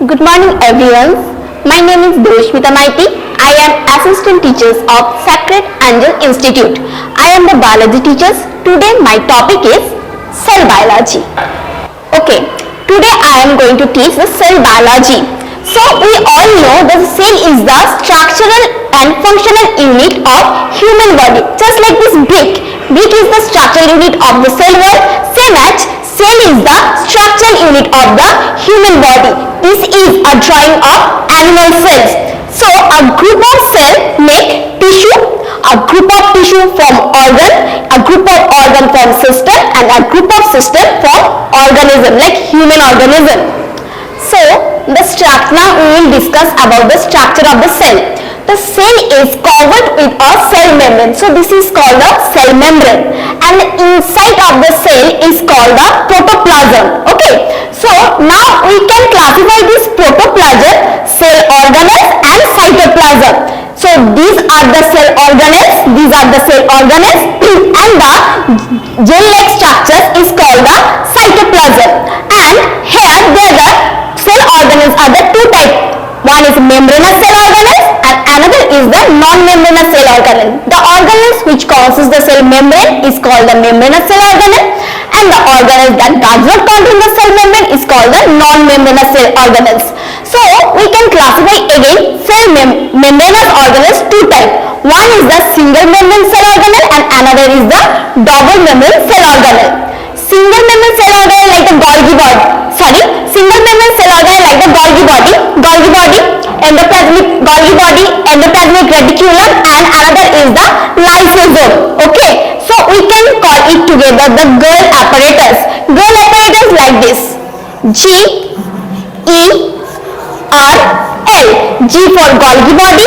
Good morning everyone. My name is Doshmita Maiti. I am assistant teacher of Sacred Angel Institute. I am the biology teacher. Today my topic is cell biology. Okay, today I am going to teach the cell biology. So we all know that the cell is the structural and functional unit of human body. Just like this brick is the structural unit of the cell wall. Same as cell is the structural unit of the human body. This is a drawing of animal cells. So a group of cells make tissue, a group of tissue form organ, a group of organ form system, and a group of system form organism like human organism. So now we will discuss about the structure of the cell. The cell is covered with a cell membrane. So this is called the cell membrane, and the inside of the cell is called the protoplasm. Okay, so now we can classify this protoplasm, cell organelles and cytoplasm. So these are the cell organelles, and the gel-like structure is called the cytoplasm. And here the cell organelles are the two types. One is membranous cell organelles and another is the non-membranous cell organelle. The organelles which causes the cell membrane is called the membranous cell organelle, and the organelles that does not contain the cell membrane is called the non-membranous cell organelles. So we can classify again cell membranous organelles two types. One is the single membrane cell organelle and another is the double membrane cell organelle. Single membrane cell organelle like the Golgi body. Single membrane cell organelle like the Golgi body, endoplasmic reticulum, and another is the lysosome. Okay, so we can call it together the Golgi apparatus. Golgi apparatus like this: G, E, R, L. G for Golgi body,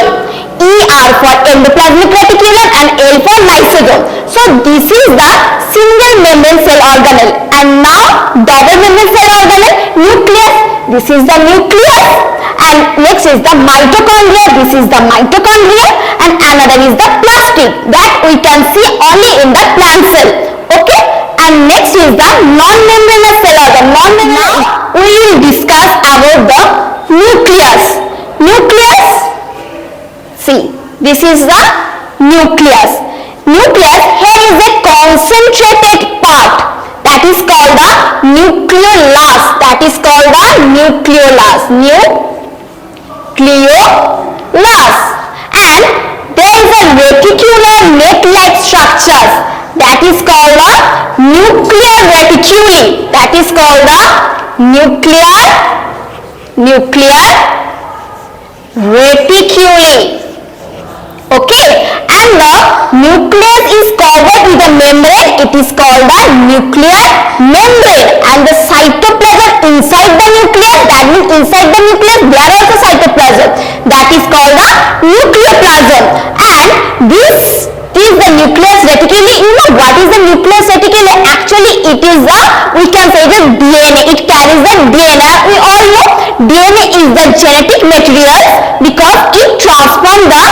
E, R for endoplasmic reticulum, and L for lysosome. So this is the single membrane cell organelle. And now double membrane cell organelle, nucleus. This is the nucleus, and next is the mitochondria. This is the mitochondria, and another is the plastid that we can see only in the plant cell. Okay, and next is the non-membranous cell organ. Now we will discuss about the nucleus. See, this is the nucleus. Nucleus here is a concentrated part that is called the nucleolus. And there is a reticular net-like structures that is called the nuclear reticuli. Okay, and the nucleus is covered with a membrane. It is called the nuclear membrane, and the cytoplasm inside the nucleus, that means inside the nucleus there is a cytoplasm, that is called the nucleoplasm. And this is the nucleus reticuli. You know what is the nucleus reticuli? Actually it is the, we can say the DNA. It carries the DNA. We all know DNA is the genetic material because it transforms the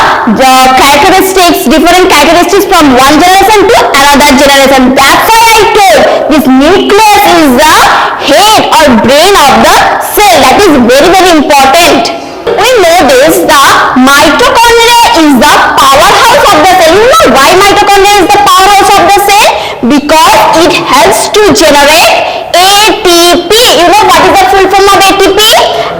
characteristics, different characteristics from one generation to another generation. That's why I told this nucleus is the head or brain of the cell. That is very, very important. We know this, the mitochondria is the powerhouse of the cell. You know why mitochondria is the powerhouse of the cell? Because it helps to generate ATP. You know what is the full form of ATP?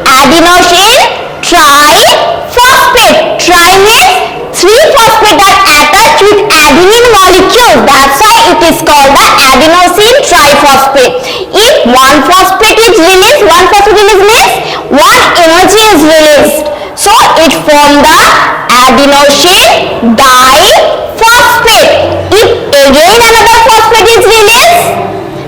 Adenosine triphosphate. Tri means 3 phosphate are attached with adenine molecule. That's why it is called the adenosine triphosphate. If one phosphate is released, means one energy is released. So it forms the adenosine diphosphate. If again another phosphate is released,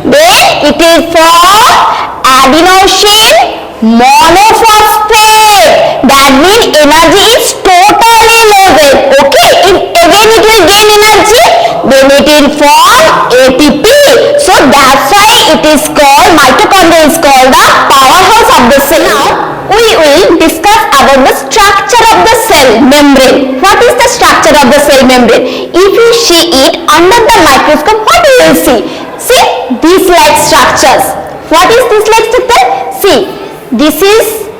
then it is formed adenosine monophosphate. That means energy is totally loaded. Okay, if again it will gain energy, then it will form ATP. So that's why it is called, mitochondria is called the powerhouse of the cell. Now we will discuss about the structure of the cell membrane. What is the structure of the cell membrane? If you see it under the microscope, what you will see? See these like structures. What is this like structure? See, this is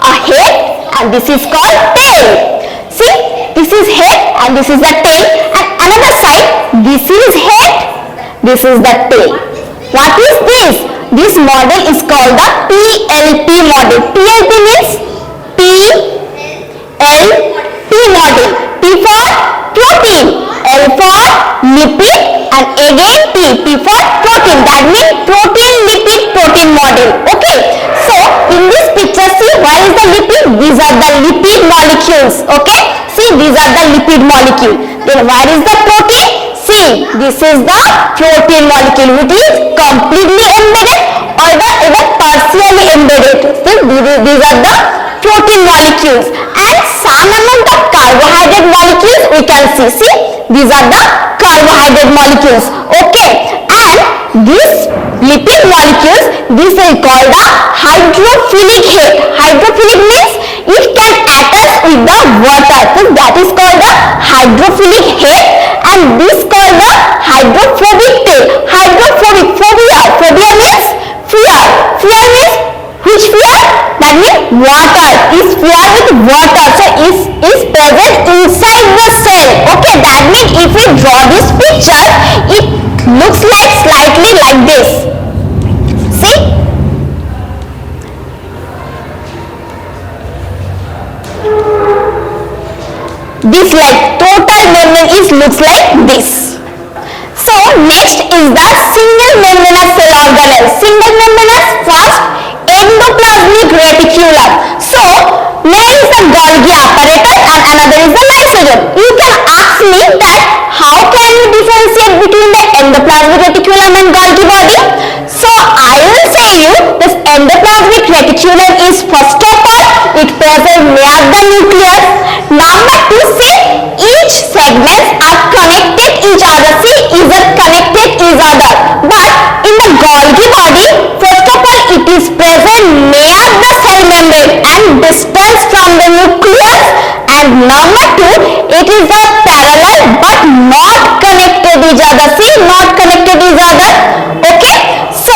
a head and this is called tail. See, this is head and this is the tail, and another side, this is head, this is the tail. What is this? This model is called the PLP model. PLP means PLP model. P for protein, L for lipid, and again P for protein. That means protein lipid protein model. Okay. So in this picture, see, where is the lipid? These are the lipid molecules. Okay. See, these are the lipid molecule. Then where is the protein? See, this is the protein molecule which is completely embedded or either partially embedded. See, these are the protein molecules, and some amount of carbohydrate molecules we can see. See, these are the carbohydrate molecules. Okay, and these lipid molecules, this is called the hydrophilic head. Hydrophilic means it can attach with the water. So that is called the hydrophilic head, and this called the hydrophobic tail. Hydrophobic, phobia means fear. Fear means which fear? That means water. Is fear with water. So is present inside the cell. Okay, that means if we draw this picture, it looks like slightly like this. See? This like total membrane looks like this. So next is the single membranous cell organelle. Single membranous, first endoplasmic reticulum. So one is the Golgi apparatus and another is the lysosome. You can ask me that how can you differentiate between the endoplasmic reticulum and Golgi body? So I will say you this endoplasmic reticulum is first of all it present near the nucleus. Number two, see, each segments are connected each other. See, is connected each other. But in the Golgi body, first of all it is present near the cell membrane and distance from the nucleus, and number two, it is a parallel but not connected each other. See, not connected each other. Okay, so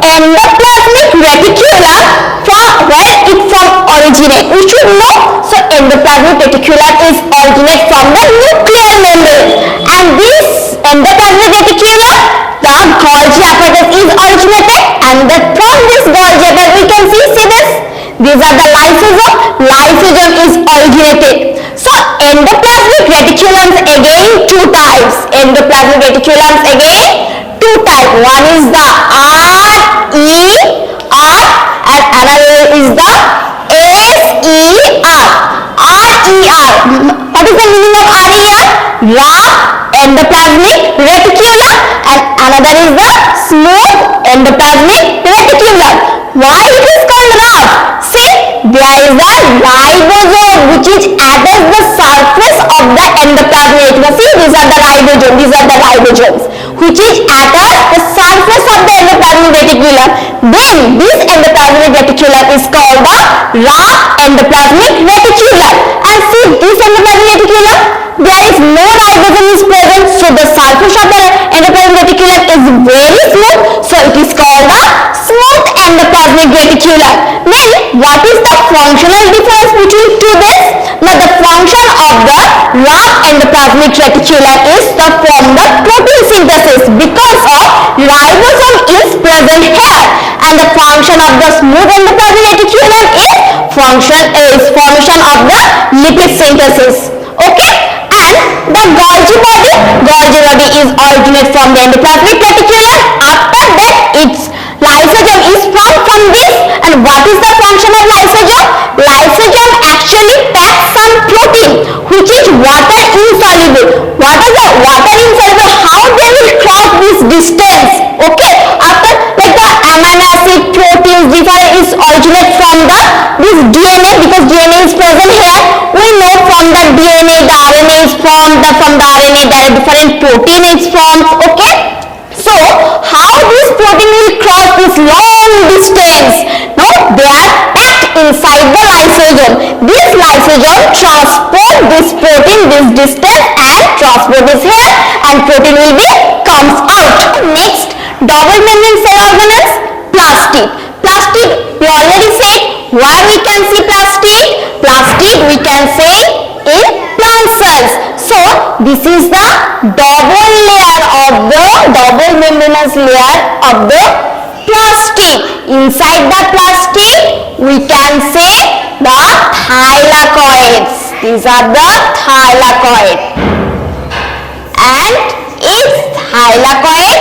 endoplasmic reticulum, from where it from originate, we should know. So endoplasmic reticulum is originate from the nuclear membrane, and this endoplasmic reticulum, the Golgi apparatus is originated, and from this Golgi apparatus we can see this. These are the lysosome. Lysosome is originated. So endoplasmic reticulums again two types. Endoplasmic reticulums again two types. One is the RER and another is the SER. RER. What is the meaning of RER? Rough endoplasmic reticulum, and another is the smooth endoplasmic reticulum. Why it is called rough? See, there is a ribosome which is attached the surface of the endoplasmic reticulum. See, these are the ribosomes which is attached the surface of the endoplasmic reticulum. Then this endoplasmic reticulum is called the rough endoplasmic reticulum. And see, this endoplasmic reticulum, there is no ribosome is present, so the surface of the endoplasmic reticulum is very smooth, so it is called the smooth endoplasmic reticulum. Then what is the functional difference between this? Now the function of the rough endoplasmic reticulum is to form the protein synthesis because of ribosome is present here, and the function of the smooth endoplasmic reticulum is formation of the lipid synthesis. Okay, and the Golgi body is originate from the endoplasmic reticulum. After that its lysosome is formed from this, and what is the function of lysosome? Lysosome actually packs some protein which is water insoluble. What is the water insoluble? How they will cross this distance? Okay, after like the amino acid proteins different is originate from this DNA, because DNA is present here. We know from the DNA the RNA is formed, from the RNA there are different protein is formed. Okay, so how this protein will cross this long distance? No, they are packed inside the lysosome. This lysosome transport this protein this distance and transport is here, and protein will be comes out. Next, double membrane cell organelles, plastid. Plastid, we already said where we can see plastid. it we can say in plant cells. So this is the double membranous layer of the plastic. Inside the plastic we can say the thylakoids. These are the thylakoids, and its thylakoid,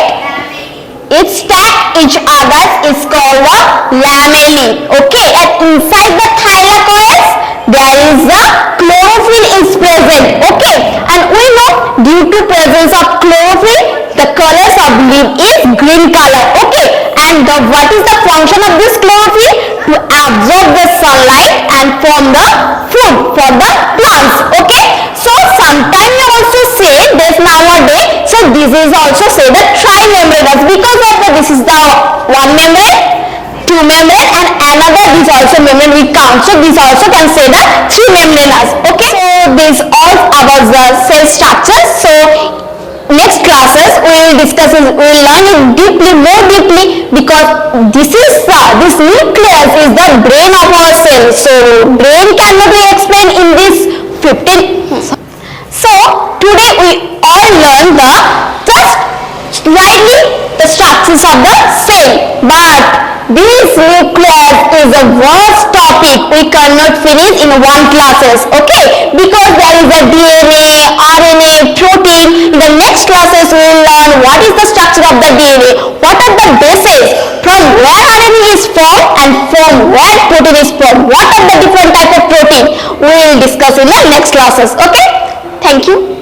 its stack each other is called the lamellae. Okay, and inside the thylakoids there is a chlorophyll is present. Okay, and we know due to presence of chlorophyll the colors of leaf is green color. Okay, and what is the function of this chlorophyll? To absorb the sunlight and form the food for the plants. Okay, so sometimes you also say this nowadays, so this is also say the trimembranous, because of the, this is the one membrane, two membrane, and another this also membrane we count, so this also can say the three membranous. Okay, so this all about the cell structure. So next classes we will discuss it, we will learn it deeply, more deeply, because this is this nucleus is the brain of our cell. So brain cannot be explained in this 15. So today we all learn the just slightly the structures of the cell, but this nucleus is a vast topic we cannot finish in one classes. Okay, because there is a DNA, RNA, protein. In the next classes we will learn what is the structure of the DNA, what are the bases, from where RNA is formed and from where protein is formed, what are the different type of protein. We will discuss in the next classes. Okay, thank you.